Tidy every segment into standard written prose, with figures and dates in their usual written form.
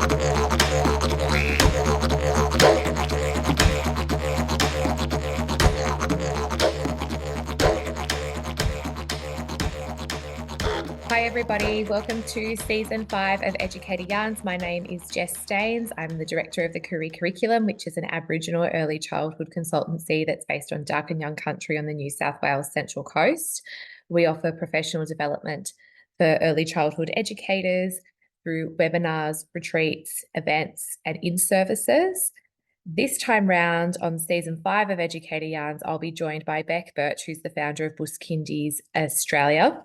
Hi everybody, welcome to season 5 of Educator Yarns. My name is Jess Staines. I'm the director of the Koori Curriculum, which is an Aboriginal early childhood consultancy that's based on Dark and Young Country on the New South Wales Central Coast. We offer professional development for early childhood educators through webinars, retreats, events, and in-services. This time round on season 5 of Educator Yarns, I'll be joined by Burch, who's the founder of Bush Kindies Australia,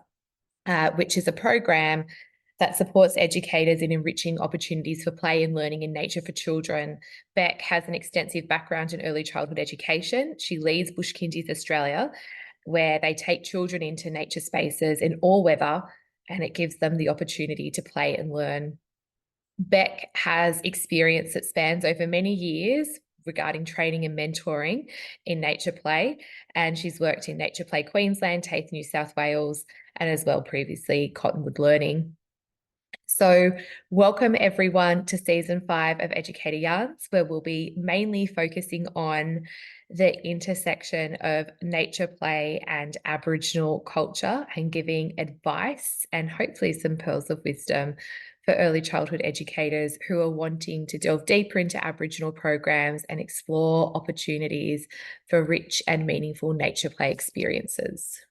which is a program that supports educators in enriching opportunities for play and learning in nature for children. Beck has an extensive background in early childhood education. She leads Bush Kindies Australia, where they take children into nature spaces in all weather, and it gives them the opportunity to play and learn. Beck has experience that spans over many years regarding training and mentoring in nature play, and she's worked in Nature Play Queensland, TAFE New South Wales, and as well previously Cottonwood Learning. So welcome everyone to season 5 of Educator Yarns, where we'll be mainly focusing on the intersection of nature play and Aboriginal culture and giving advice and hopefully some pearls of wisdom for early childhood educators who are wanting to delve deeper into Aboriginal programs and explore opportunities for rich and meaningful nature play experiences.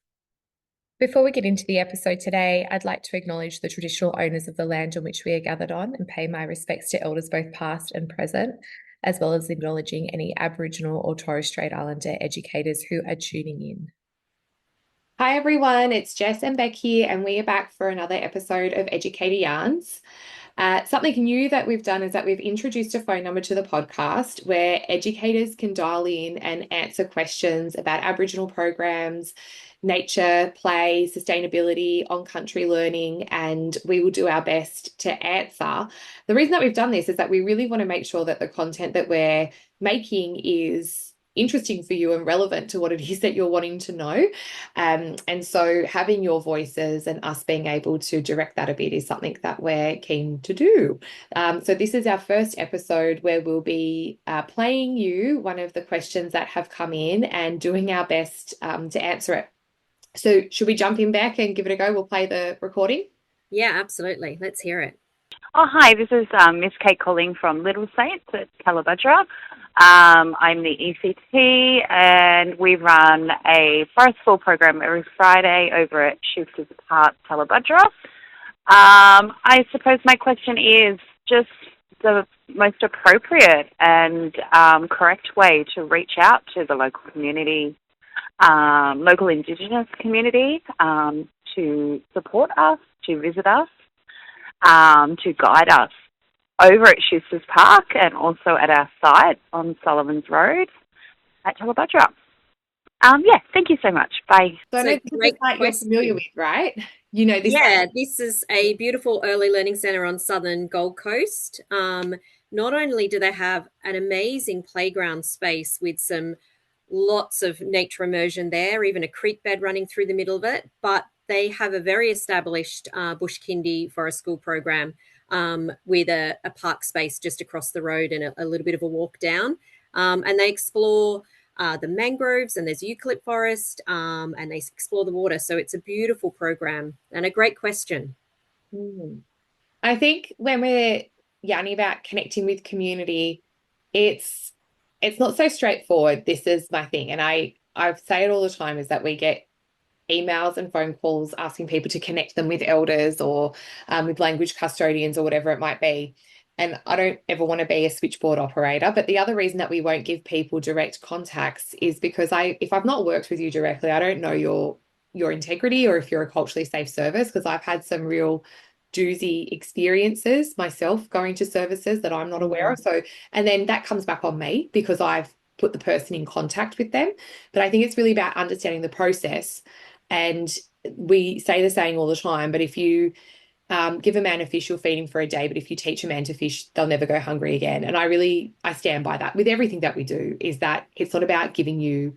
Before we get into the episode today, I'd like to acknowledge the traditional owners of the land on which we are gathered on and pay my respects to elders both past and present, as well as acknowledging any Aboriginal or Torres Strait Islander educators who are tuning in. Hi everyone, it's Jess and Beck here, and we are back for another episode of Educator Yarns. Something new that we've done is that we've introduced a phone number to the podcast where educators can dial in and answer questions about Aboriginal programs, nature, play, sustainability, on-country learning, and we will do our best to answer. The reason that we've done this is that we really want to make sure that the content that we're making is interesting for you and relevant to what it is that you're wanting to know. And so having your voices and us being able to direct that a bit is something that we're keen to do. So this is our first episode where we'll be playing you one of the questions that have come in and doing our best to answer it. So should we jump in back and give it a go? We'll play the recording. Yeah, absolutely. Let's hear it. Oh, hi, this is Miss Kate calling from Little Saints at Callabudra. I'm the ECT, and we run a forest fall program every Friday over at Shooters Park, Callabudra. I suppose my question is just the most appropriate and correct way to reach out to the local community, local Indigenous community, to support us, to visit us, to guide us over at Shooters Park and also at our site on Sullivan's Road at Callabudra. Yeah, thank you so much. Bye. So this is a site you're familiar with, right? You know this. Yeah, this is a beautiful early learning centre on southern Gold Coast. Not only do they have an amazing playground space with lots of nature immersion there, even a creek bed running through the middle of it, but they have a very established Bush Kindy forest school program with a park space just across the road and a little bit of a walk down. And they explore the mangroves, and there's eucalypt forest, and they explore the water. So it's a beautiful program and a great question. I think when we're yarning about connecting with community, it's not so straightforward. This is my thing. And I say it all the time, is that we get emails and phone calls asking people to connect them with elders or with language custodians or whatever it might be. And I don't ever want to be a switchboard operator. But the other reason that we won't give people direct contacts is because if I've not worked with you directly, I don't know your integrity or if you're a culturally safe service, because I've had some real doozy experiences myself going to services that I'm not aware of. So, and then that comes back on me because I've put the person in contact with them. But I think it's really about understanding the process. And we say the saying all the time, but if you give a man a fish, you'll feed him for a day, but if you teach a man to fish, they'll never go hungry again. And I stand by that with everything that we do, is that it's not about giving you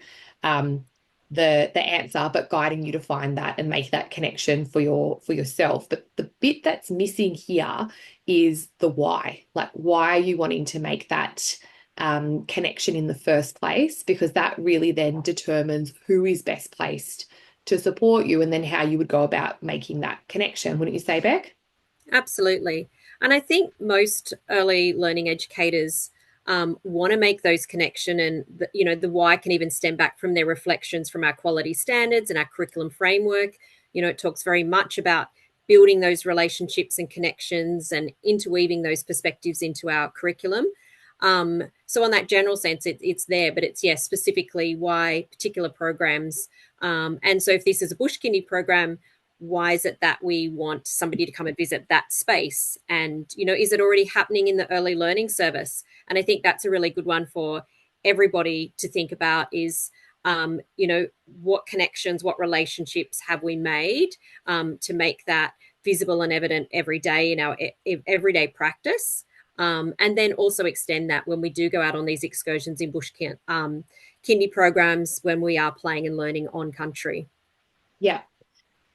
the answer, but guiding you to find that and make that connection for yourself. But the bit that's missing here is the why. Like, why are you wanting to make that connection in the first place? Because that really then determines who is best placed to support you, and then how you would go about making that connection. Wouldn't you say, Beck? Absolutely. And I think most early learning educators want to make those connection, and the why can even stem back from their reflections from our quality standards and our curriculum framework. It talks very much about building those relationships and connections and interweaving those perspectives into our curriculum. So on that general sense, it's there, but it's, yes, specifically why particular programs. And so if this is a bush kindy program, why is it that we want somebody to come and visit that space? And, is it already happening in the early learning service? And I think that's a really good one for everybody to think about is, what connections, what relationships have we made to make that visible and evident every day in our everyday practice? And then also extend that when we do go out on these excursions in bush kindy programs, when we are playing and learning on country. Yeah.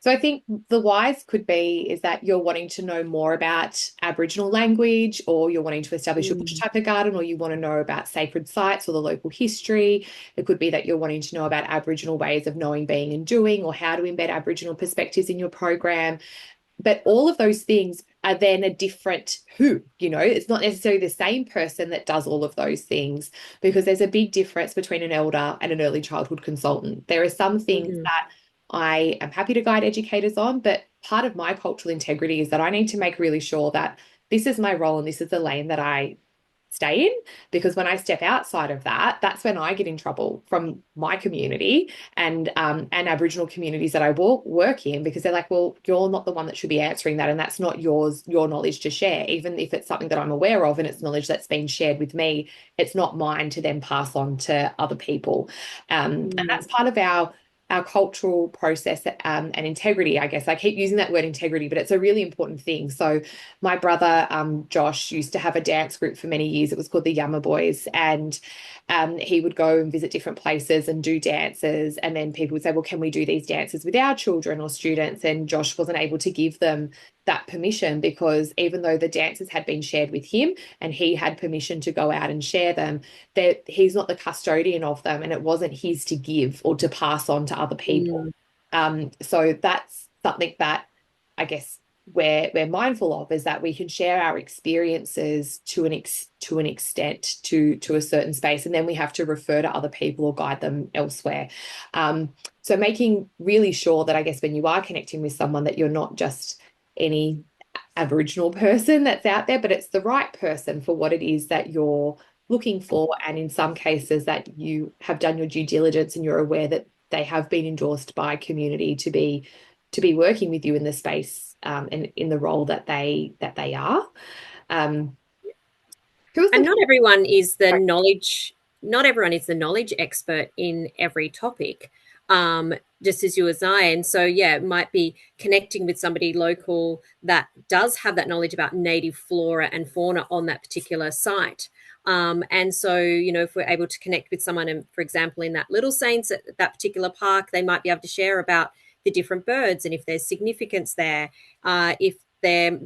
So I think the whys could be is that you're wanting to know more about Aboriginal language, or you're wanting to establish a bush tucker garden, or you want to know about sacred sites or the local history. It could be that you're wanting to know about Aboriginal ways of knowing, being and doing, or how to embed Aboriginal perspectives in your program. But all of those things are then a different who, it's not necessarily the same person that does all of those things, because there's a big difference between an elder and an early childhood consultant. There are some things that I am happy to guide educators on, but part of my cultural integrity is that I need to make really sure that this is my role and this is the lane that I stay in, because when I step outside of that, that's when I get in trouble from my community and Aboriginal communities that I work in, because they're like, well, you're not the one that should be answering that, and that's not your knowledge to share. Even if it's something that I'm aware of and it's knowledge that's been shared with me, it's not mine to then pass on to other people. And that's part of our cultural process and integrity, I guess. I keep using that word integrity, but it's a really important thing. So my brother, Josh, used to have a dance group for many years. It was called the Yammer Boys. And he would go and visit different places and do dances. And then people would say, well, can we do these dances with our children or students? And Josh wasn't able to give them that permission, because even though the dances had been shared with him and he had permission to go out and share them, that he's not the custodian of them, and it wasn't his to give or to pass on to other people. So that's something that I guess we're mindful of, is that we can share our experiences to an extent to a certain space, and then we have to refer to other people or guide them elsewhere. So making really sure that, I guess, when you are connecting with someone, that you're not just any Aboriginal person that's out there, but it's the right person for what it is that you're looking for. And in some cases that you have done your due diligence and you're aware that they have been endorsed by community to be working with you in the space and in the role that they are. And not everyone is the knowledge expert in every topic, just as you as I. And so, it might be connecting with somebody local that does have that knowledge about native flora and fauna on that particular site. And so, if we're able to connect with someone, and for example, in that Little Saints at that particular park, they might be able to share about the different birds and if there's significance there, if they're,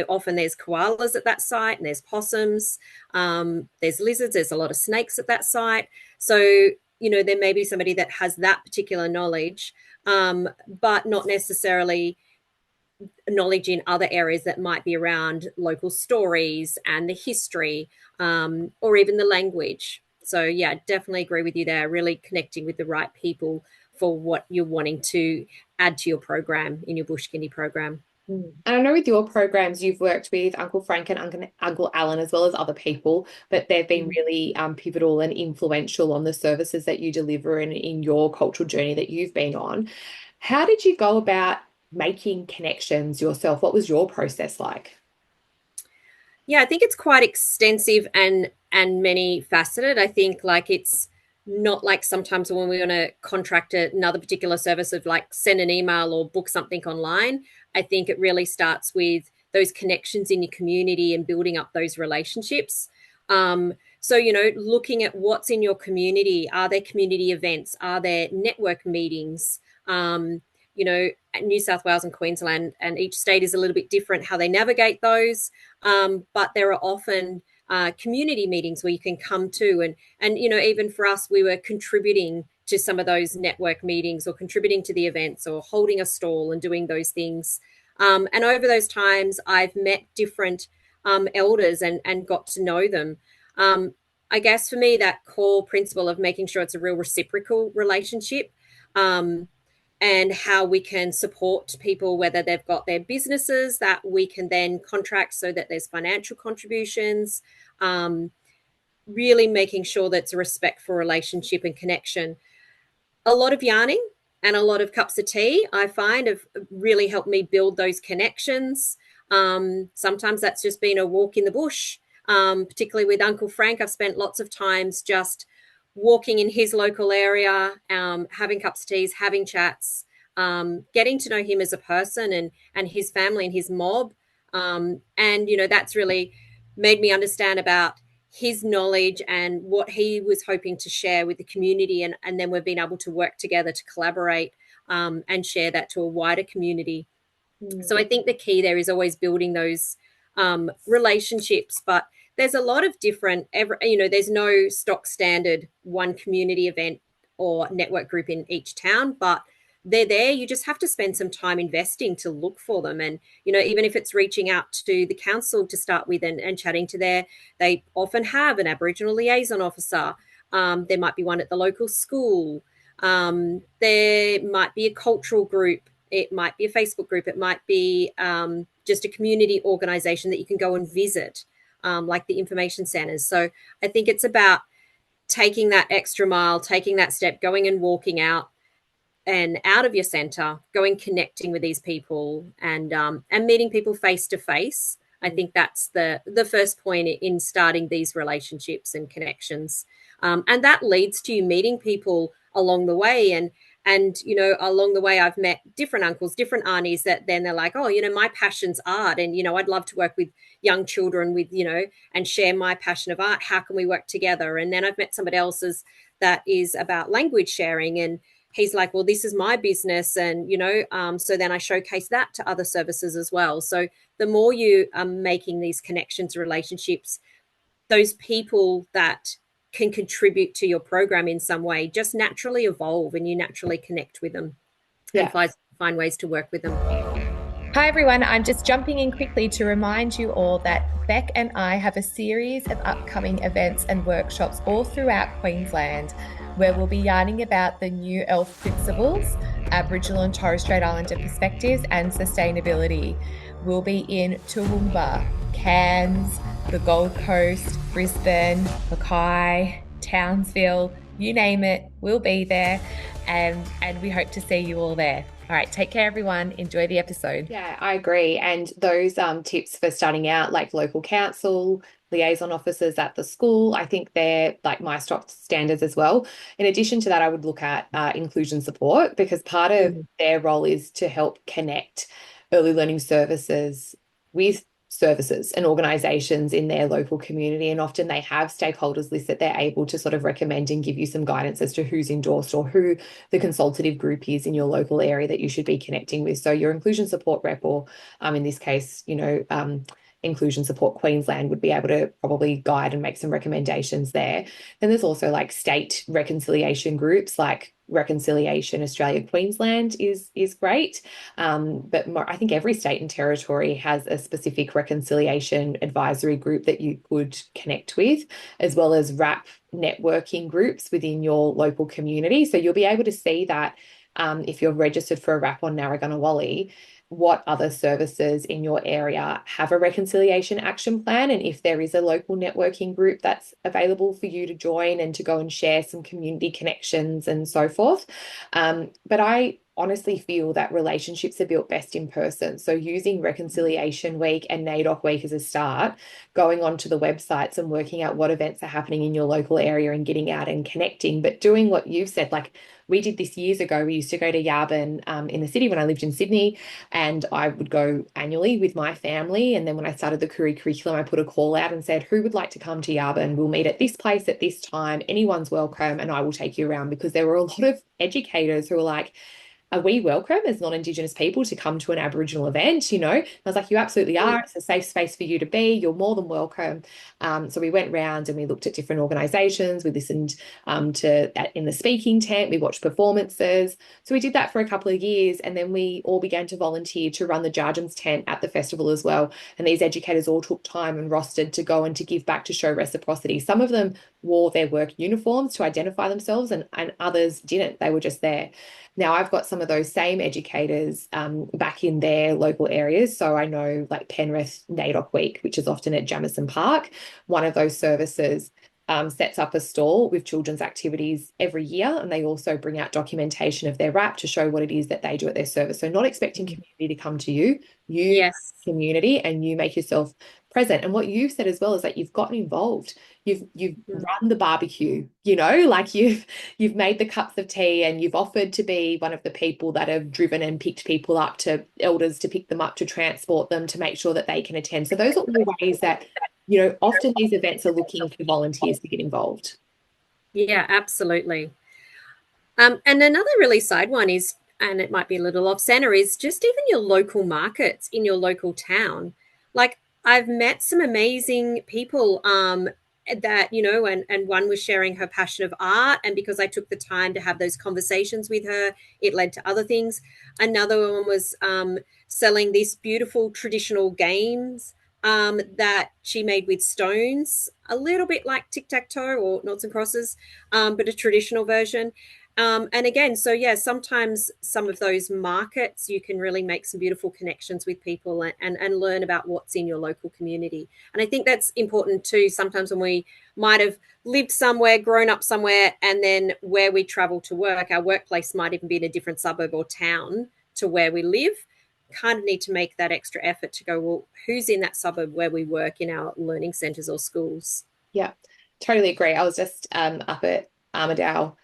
often there's koalas at that site and there's possums, there's lizards, there's a lot of snakes at that site. So, there may be somebody that has that particular knowledge, but not necessarily knowledge in other areas that might be around local stories and the history, or even the language. So, definitely agree with you there, really connecting with the right people for what you're wanting to add to your program, in your bush kindy program. And I know with your programs, you've worked with Uncle Frank and Uncle Alan, as well as other people, but they've been really pivotal and influential on the services that you deliver and in your cultural journey that you've been on. How did you go about making connections yourself? What was your process like? I think it's quite extensive and many faceted. I think it's not like sometimes when we want to contract another particular service of send an email or book something online. I think it really starts with those connections in your community and building up those relationships. So, looking at what's in your community. Are there community events? Are there network meetings? New South Wales and Queensland, and each state is a little bit different how they navigate those. But there are often community meetings where you can come to, and even for us, we were contributing to some of those network meetings, or contributing to the events, or holding a stall and doing those things. And over those times, I've met different elders and got to know them. I guess for me, that core principle of making sure it's a real reciprocal relationship, and how we can support people, whether they've got their businesses that we can then contract so that there's financial contributions, really making sure that it's a respectful relationship and connection. A lot of yarning and a lot of cups of tea, I find, have really helped me build those connections. Sometimes that's just been a walk in the bush, particularly with Uncle Frank. I've spent lots of times just walking in his local area, having cups of teas, having chats, getting to know him as a person, and his family and his mob. And, that's really made me understand about his knowledge and what he was hoping to share with the community. And then we've been able to work together to collaborate, and share that to a wider community. So I think the key there is always building those relationships, but there's a lot of different, there's no stock standard one community event or network group in each town, but they're there. You just have to spend some time investing to look for them. And, even if it's reaching out to the council to start with and chatting to they often have an Aboriginal liaison officer. There might be one at the local school. There might be a cultural group. It might be a Facebook group. It might be just a community organisation that you can go and visit, like the information centres. So I think it's about taking that extra mile, taking that step, going and walking out and out of your centre, going connecting with these people, and meeting people face to face. I think that's the first point in starting these relationships and connections, and that leads to you meeting people along the way. And along the way, I've met different uncles, different aunties that then they're like, oh, my passion's art, and I'd love to work with young children with and share my passion of art. How can we work together? And then I've met somebody else's that is about language sharing, and he's like, well, this is my business. And, so then I showcase that to other services as well. So the more you are making these connections, relationships, those people that can contribute to your program in some way just naturally evolve, and you naturally connect with them and find ways to work with them. Hi everyone, I'm just jumping in quickly to remind you all that Beck and I have a series of upcoming events and workshops all throughout Queensland, where we'll be yarning about the new ELF principles, Aboriginal and Torres Strait Islander perspectives, and sustainability. We'll be in Toowoomba, Cairns, the Gold Coast, Brisbane, Mackay, Townsville, you name it, we'll be there, and we hope to see you all there. All right, take care, everyone. Enjoy the episode. Yeah, I agree. And those tips for starting out, like local council, liaison officers at the school, I think they're like my stock standards as well. In addition to that, I would look at inclusion support, because part of their role is to help connect early learning services with services and organisations in their local community. And often they have stakeholders lists that they're able to sort of recommend and give you some guidance as to who's endorsed or who the consultative group is in your local area that you should be connecting with. So your inclusion support rep, or in this case, Inclusion Support Queensland, would be able to probably guide and make some recommendations there. Then there's also like state reconciliation groups, like Reconciliation Australia Queensland is great, but I think every state and territory has a specific reconciliation advisory group that you could connect with, as well as RAP networking groups within your local community. So you'll be able to see that if you're registered for a RAP on Narragansett, what other services in your area have a reconciliation action plan, and if there is a local networking group that's available for you to join and to go and share some community connections and so forth. But I honestly feel that relationships are built best in person. So using Reconciliation Week and NAIDOC Week as a start, going onto the websites and working out what events are happening in your local area and getting out and connecting, but doing what you've said, like we did this years ago. We used to go to Yarbin in the city when I lived in Sydney, and I would go annually with my family. And then when I started the Koori curriculum, I put a call out and said, who would like to come to Yarbin? We'll meet at this place at this time. Anyone's welcome, and I will take you around, because there were a lot of educators who were like, are we welcome as non-Indigenous people to come to an Aboriginal event? I was like, you absolutely are. It's a safe space for you to be. You're more than welcome. So we went round and we looked at different organisations. We listened in the speaking tent. We watched performances. So we did that for a couple of years, and then we all began to volunteer to run the Jarjum's tent at the festival as well. And these educators all took time and rostered to go and to give back, to show reciprocity. Some of them wore their work uniforms to identify themselves, and others didn't. They were just there. Now, I've got some of those same educators back in their local areas. So I know like Penrith NAIDOC Week, which is often at Jamison Park, one of those services sets up a stall with children's activities every year. And they also bring out documentation of their RAP to show what it is that they do at their service. So not expecting community to come to you, Yes. community, and you make yourself present. And what you've said as well is that you've gotten involved. You've run the barbecue, like you've made the cups of tea, and you've offered to be one of the people that have driven and picked people up, to elders to pick them up, to transport them, to make sure that they can attend. So those are all ways that, often these events are looking for volunteers to get involved. Yeah, absolutely. And another really side one is, and it might be a little off center, is just even your local markets in your local town. Like, I've met some amazing people that, and one was sharing her passion of art. And because I took the time to have those conversations with her, it led to other things. Another one was selling these beautiful traditional games that she made with stones, a little bit like tic-tac-toe or noughts and crosses, but a traditional version. And again, so yeah, sometimes some of those markets, you can really make some beautiful connections with people and learn about what's in your local community. And I think that's important too. Sometimes when we might have lived somewhere, grown up somewhere, and then where we travel to work, our workplace might even be in a different suburb or town to where we live. Kind of need to make that extra effort to go, well, who's in that suburb where we work in our learning centres or schools? Yeah, totally agree. I was just up at Armidale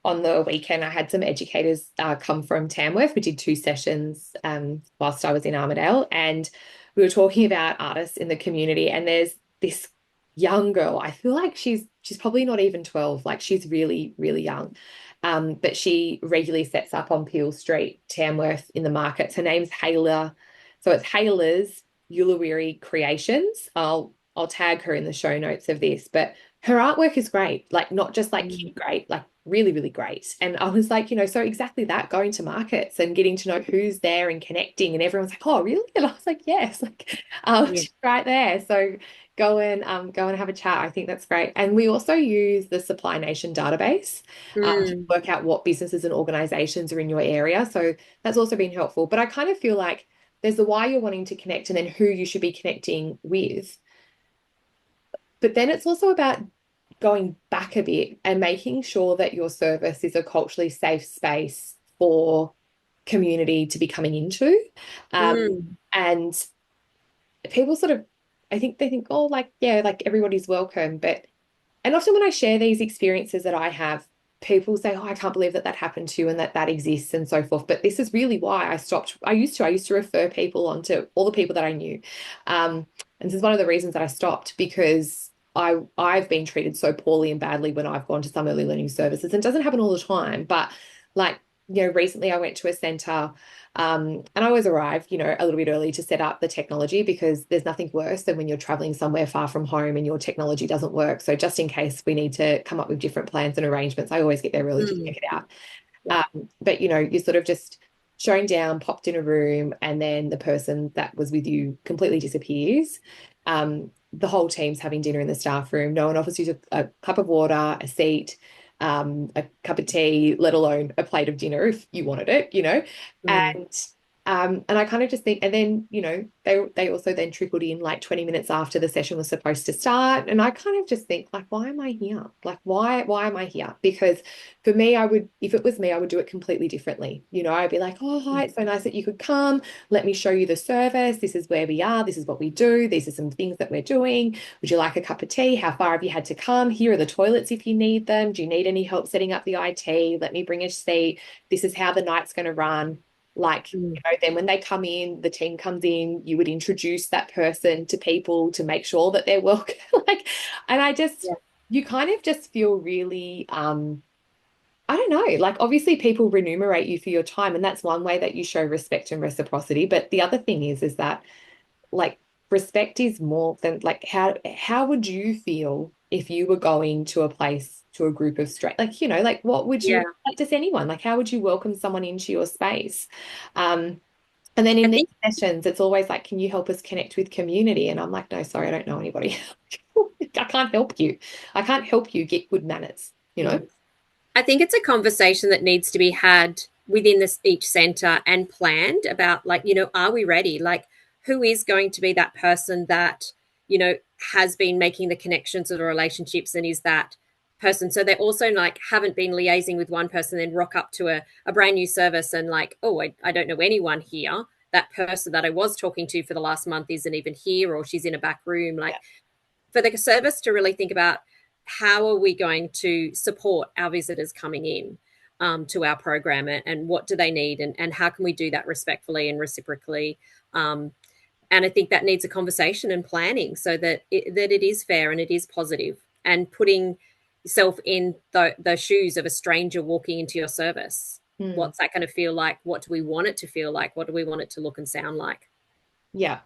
on the weekend. I had some educators come from Tamworth. We did 2 sessions whilst I was in Armidale, and we were talking about artists in the community. And there's this young girl. I feel like she's probably not even 12. Like, she's really, really young. But she regularly sets up on Peel Street, Tamworth, in the markets. Her name's Hayla. So it's Hayla's Ulawiri Creations. I'll tag her in the show notes of this, but her artwork is great. Like, not just like kid great, like really, really great. And I was like, so exactly that, going to markets and getting to know who's there and connecting, and everyone's like, oh, really? And I was like, yes, like she's right there. So go and have a chat. I think that's great. And we also use the Supply Nation database to work out what businesses and organizations are in your area. So that's also been helpful. But I kind of feel like there's the why you're wanting to connect, and then who you should be connecting with. But then it's also about going back a bit and making sure that your service is a culturally safe space for community to be coming into. And people sort of, I think they think, oh, like, yeah, like everybody's welcome. And often when I share these experiences that I have, people say, oh, I can't believe that happened to you and that exists and so forth. But this is really why I stopped. I used to refer people onto all the people that I knew. And this is one of the reasons that I stopped, because I've been treated so poorly and badly when I've gone to some early learning services. And it doesn't happen all the time, but like, recently I went to a centre and I always arrive, a little bit early to set up the technology, because there's nothing worse than when you're traveling somewhere far from home and your technology doesn't work. So just in case we need to come up with different plans and arrangements, I always get there early to check it out. But, you're sort of just shown down, popped in a room, and then the person that was with you completely disappears. The whole team's having dinner in the staff room. No one offers you a cup of water, a seat, a cup of tea, let alone a plate of dinner if you wanted it, And And I kind of just think, and then, they also then trickled in like 20 minutes after the session was supposed to start. And I kind of just think, like, why am I here? Like, why am I here? Because for me, if it was me, I would do it completely differently. I'd be like, oh, hi, it's so nice that you could come. Let me show you the service. This is where we are. This is what we do. These are some things that we're doing. Would you like a cup of tea? How far have you had to come? Here are the toilets if you need them. Do you need any help setting up the IT? Let me bring a seat. This is how the night's going to run. Like, then when they come in, the team comes in, you would introduce that person to people to make sure that they're welcome. And you kind of just feel really, I don't know, like obviously people remunerate you for your time, and that's one way that you show respect and reciprocity. But the other thing is that like respect is more than like how would you feel if you were going to a place to a group of straight like what would you like to anyone like how would you welcome someone into your space and then in these sessions it's always like, can you help us connect with community? And I'm like, no, sorry, I don't know anybody. I can't help you get good manners. I think it's a conversation that needs to be had within each center and planned about like, are we ready? Like, who is going to be that person that, has been making the connections or the relationships and is that person. So they also like haven't been liaising with one person, then rock up to a brand new service and like, oh, I don't know anyone here. That person that I was talking to for the last month isn't even here, or she's in a back room. Like for the service to really think about how are we going to support our visitors coming in to our program, and what do they need, and how can we do that respectfully and reciprocally. And I think that needs a conversation and planning so that it is fair and it is positive, and putting yourself in the shoes of a stranger walking into your service. What's that going to feel like? What do we want it to feel like? What do we want it to look and sound like? Yeah.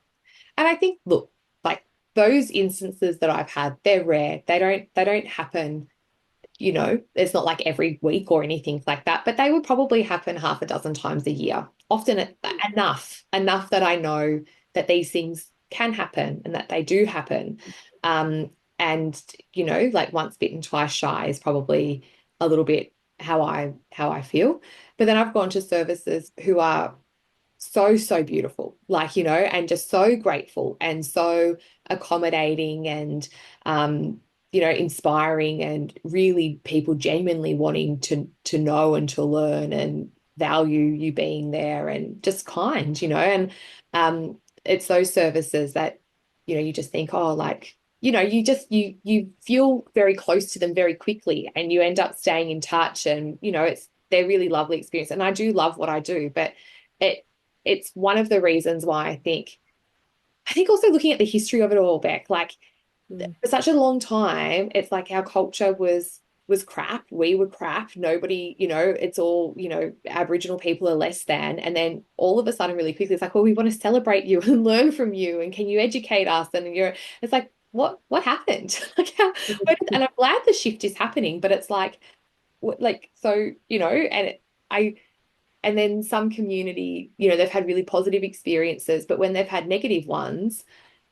And I think, look, like those instances that I've had, they're rare. They don't happen, it's not like every week or anything like that, but they would probably happen half a dozen times a year. Often enough that I know that these things can happen and that they do happen. And, like once bitten, twice shy is probably a little bit how I feel. But then I've gone to services who are so beautiful, like, and just so grateful and so accommodating and inspiring, and really people genuinely wanting to know and to learn and value you being there, and just kind, and it's those services that you just think, oh, like, you feel very close to them very quickly, and you end up staying in touch, and they're really lovely experience, and I do love what I do. But it's one of the reasons why I think also looking at the history of it all, Beck, like for such a long time, it's like our culture was crap. We were crap. Nobody, it's all, Aboriginal people are less than. And then all of a sudden, really quickly, it's like, well, we want to celebrate you and learn from you. And can you educate us? And it's like, what happened? And I'm glad the shift is happening, but it's like, so, and then some community, they've had really positive experiences, but when they've had negative ones,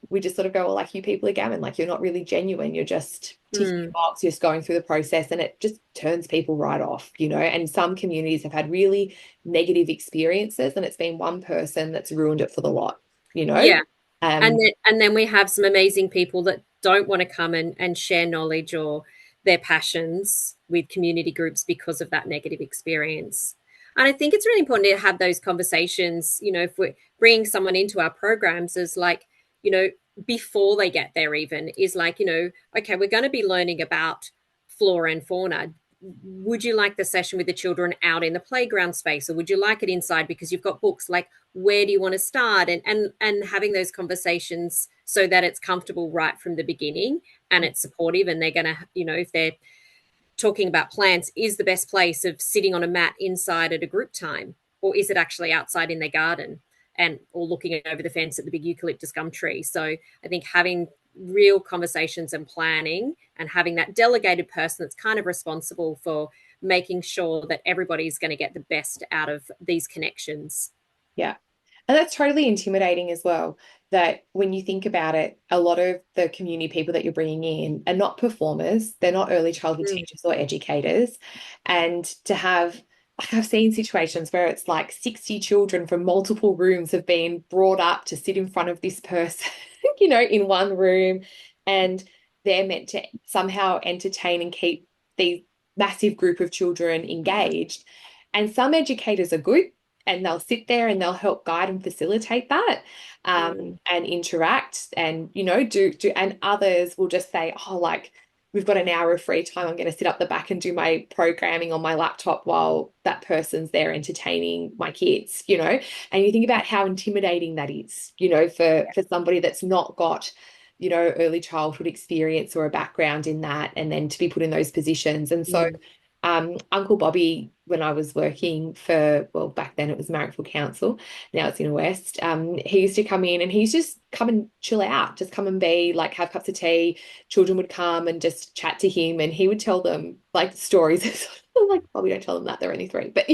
we just sort of go, well, like, you people are gammon, like you're not really genuine. You're just ticking a box, you're just going through the process, and it just turns people right off, and some communities have had really negative experiences, and it's been one person that's ruined it for the lot, Yeah. And then we have some amazing people that don't want to come and share knowledge or their passions with community groups because of that negative experience. And I think it's really important to have those conversations, if we're bringing someone into our programs, is like, before they get there even, is like, okay, we're going to be learning about flora and fauna. Would you like the session with the children out in the playground space, or would you like it inside because you've got books? Like, where do you want to start? And having those conversations so that it's comfortable right from the beginning and it's supportive, and they're going to, if they're talking about plants, is the best place of sitting on a mat inside at a group time, or is it actually outside in their garden or looking over the fence at the big eucalyptus gum tree? So I think having real conversations and planning, and having that delegated person that's kind of responsible for making sure that everybody's going to get the best out of these connections. Yeah. And that's totally intimidating as well, that when you think about it, a lot of the community people that you're bringing in are not performers. They're not early childhood teachers or educators. And to have I've seen situations where it's like 60 children from multiple rooms have been brought up to sit in front of this person, in one room, and they're meant to somehow entertain and keep these massive group of children engaged. And some educators are good and they'll sit there and they'll help guide and facilitate that, and interact and, do, and others will just say, oh, like, we've got an hour of free time. I'm going to sit up the back and do my programming on my laptop while that person's there entertaining my kids, and you think about how intimidating that is, for somebody that's not got, early childhood experience or a background in that, and then to be put in those positions. And so Uncle Bobby, when I was working back then it was Marrickville Council, now it's in West, he used to come in and he's just come and chill out, just come and be like, have cups of tea. Children would come and just chat to him and he would tell them like stories. Like, well, we don't tell them that, they're only 3, but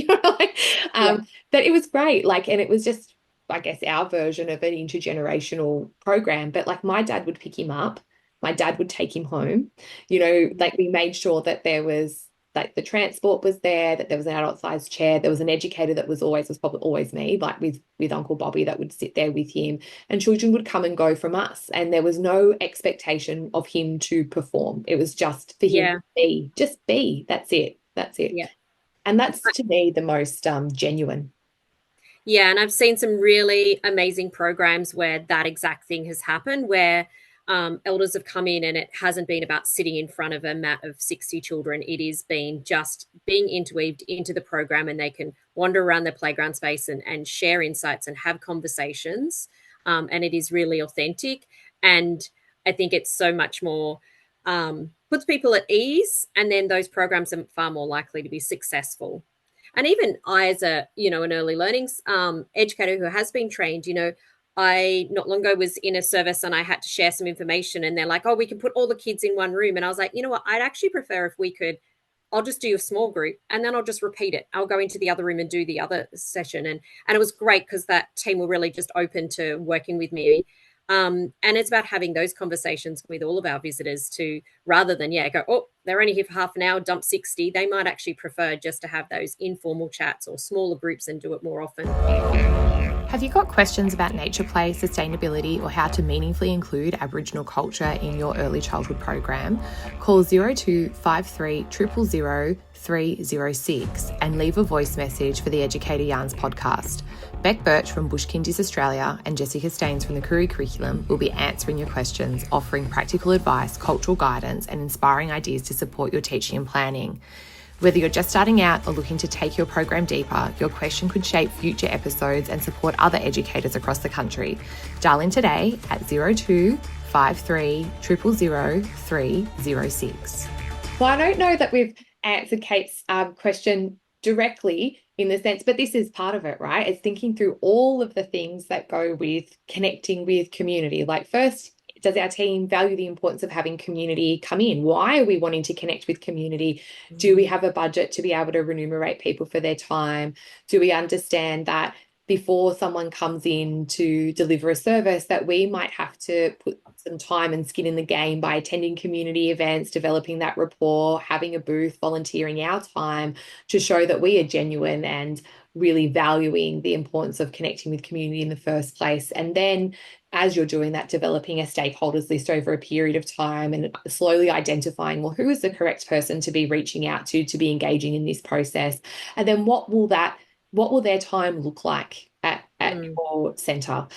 but it was great. Like, and it was just, I guess, our version of an intergenerational program. But like my dad would pick him up, my dad would take him home, like we made sure that there was, like, the transport was there, that there was an adult-sized chair, there was an educator that was probably always me, like with Uncle Bobby, that would sit there with him, and children would come and go from us, and there was no expectation of him to perform. It was just for him to be. That's it. Yeah. And that's, to me, the most genuine. Yeah, and I've seen some really amazing programs where that exact thing has happened, where elders have come in and it hasn't been about sitting in front of a mat of 60 children. It is been just being interweaved into the program, and they can wander around their playground space and share insights and have conversations. And it is really authentic. And I think it's so much more, puts people at ease. And then those programs are far more likely to be successful. And even I, as an early learning educator who has been trained, I not long ago was in a service and I had to share some information, and they're like, oh, we can put all the kids in one room. And I was like, you know what, I'd actually prefer if we could, I'll just do a small group and then I'll just repeat it. I'll go into the other room and do the other session. And it was great because that team were really just open to working with me. And it's about having those conversations with all of our visitors to, rather than, go, oh, they're only here for half an hour, dump 60. They might actually prefer just to have those informal chats or smaller groups and do it more often. Have you got questions about nature play, sustainability, or how to meaningfully include Aboriginal culture in your early childhood program? Call 0253 000 306 and leave a voice message for the Educator Yarns podcast. Beck Burch from Bush Kindies Australia and Jessica Staines from the Koori Curriculum will be answering your questions, offering practical advice, cultural guidance, and inspiring ideas to support your teaching and planning. Whether you're just starting out or looking to take your program deeper, your question could shape future episodes and support other educators across the country. Dial in today at 0253 000 306. Well, I don't know that we've answered Kate's question directly in the sense, but this is part of it, right? It's thinking through all of the things that go with connecting with community. Like, first, does our team value the importance of having community come in? Why are we wanting to connect with community? Do we have a budget to be able to remunerate people for their time? Do we understand that before someone comes in to deliver a service, that we might have to put some time and skin in the game by attending community events, developing that rapport, having a booth, volunteering our time to show that we are genuine and really valuing the importance of connecting with community in the first place. And then as you're doing that, developing a stakeholders list over a period of time and slowly identifying, well, who is the correct person to be reaching out to be engaging in this process? And then what will their time look like at your centre?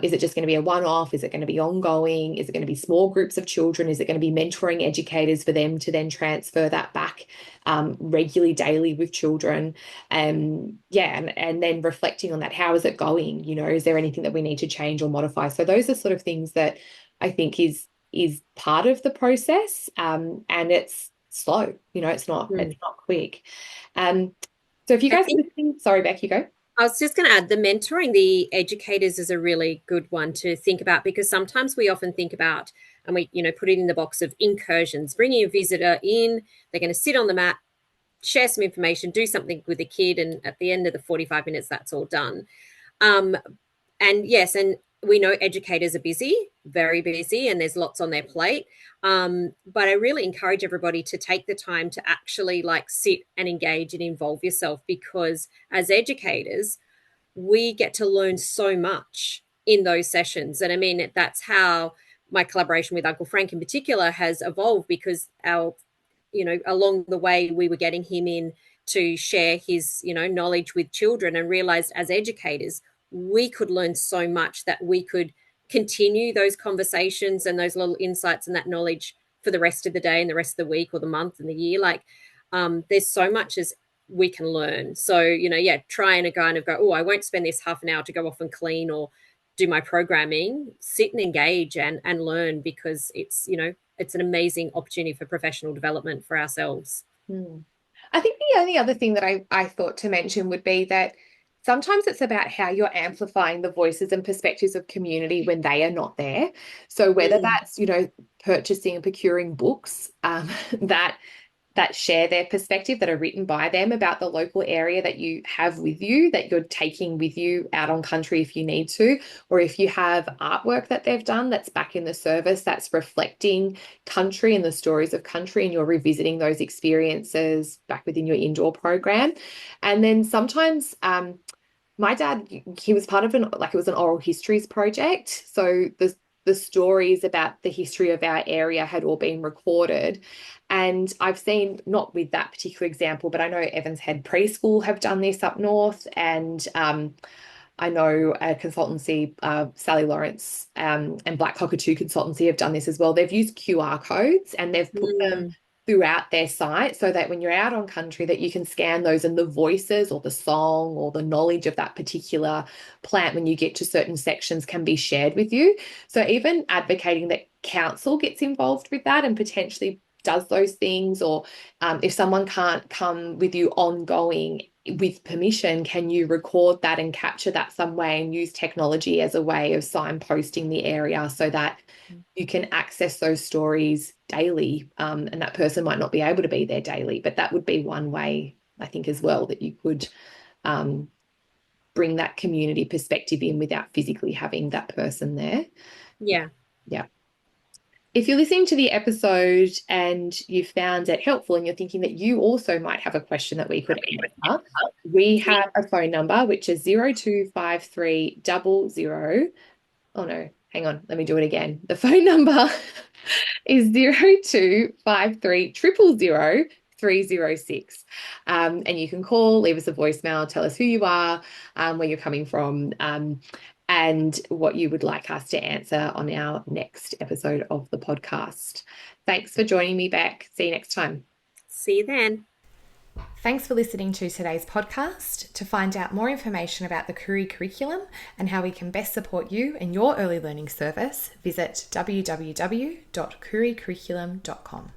Is it just going to be a one-off? Is it going to be ongoing? Is it going to be small groups of children? Is it going to be mentoring educators for them to then transfer that back regularly, daily with children? And then reflecting on that. How is it going? Is there anything that we need to change or modify? So those are sort of things that I think is part of the process, and it's slow. It's not quick. So if you guys are listening, sorry, Beck, you go. I was just going to add, the mentoring the educators is a really good one to think about, because sometimes we often think about, and we, put it in the box of incursions, bringing a visitor in, they're going to sit on the mat, share some information, do something with the kid, and at the end of the 45 minutes, that's all done. And yes, and we know educators are busy, very busy, and there's lots on their plate. But I really encourage everybody to take the time to actually like sit and engage and involve yourself, because as educators, we get to learn so much in those sessions. And I mean, that's how my collaboration with Uncle Frank in particular has evolved, because along the way we were getting him in to share his, knowledge with children, and realized as educators, we could learn so much that we could continue those conversations and those little insights and that knowledge for the rest of the day and the rest of the week or the month and the year. Like, there's so much as we can learn. So, trying to kind of go, oh, I won't spend this half an hour to go off and clean or do my programming. Sit and engage and learn, because it's an amazing opportunity for professional development for ourselves. I think the only other thing that I thought to mention would be that sometimes it's about how you're amplifying the voices and perspectives of community when they are not there. So whether that's, purchasing and procuring books that share their perspective, that are written by them about the local area that you have with you, that you're taking with you out on country if you need to, or if you have artwork that they've done that's back in the service that's reflecting country and the stories of country, and you're revisiting those experiences back within your indoor program. And then sometimes my dad, he was part of it was an oral histories project. So the stories about the history of our area had all been recorded. And I've seen, not with that particular example, but I know Evans Head Preschool have done this up north. And I know a consultancy, Sally Lawrence and Black Cockatoo Consultancy have done this as well. They've used QR codes and they've put them throughout their site, so that when you're out on country, that you can scan those, and the voices or the song or the knowledge of that particular plant when you get to certain sections can be shared with you. So even advocating that council gets involved with that and potentially does those things, or if someone can't come with you ongoing with permission, can you record that and capture that some way and use technology as a way of signposting the area so that you can access those stories daily, and that person might not be able to be there daily, but that would be one way, I think, as well, that you could bring that community perspective in without physically having that person there. Yeah. If you're listening to the episode and you found it helpful and you're thinking that you also might have a question that we could answer, we have a phone number, which is 0253 00. Oh no, hang on, let me do it again. The phone number is 0253 000 306. And you can call, leave us a voicemail, tell us who you are, where you're coming from, and what you would like us to answer on our next episode of the podcast. Thanks for joining me, Beck. See you next time. See you then. Thanks for listening to today's podcast. To find out more information about the Koori curriculum and how we can best support you in your early learning service, visit www.kooricurriculum.com.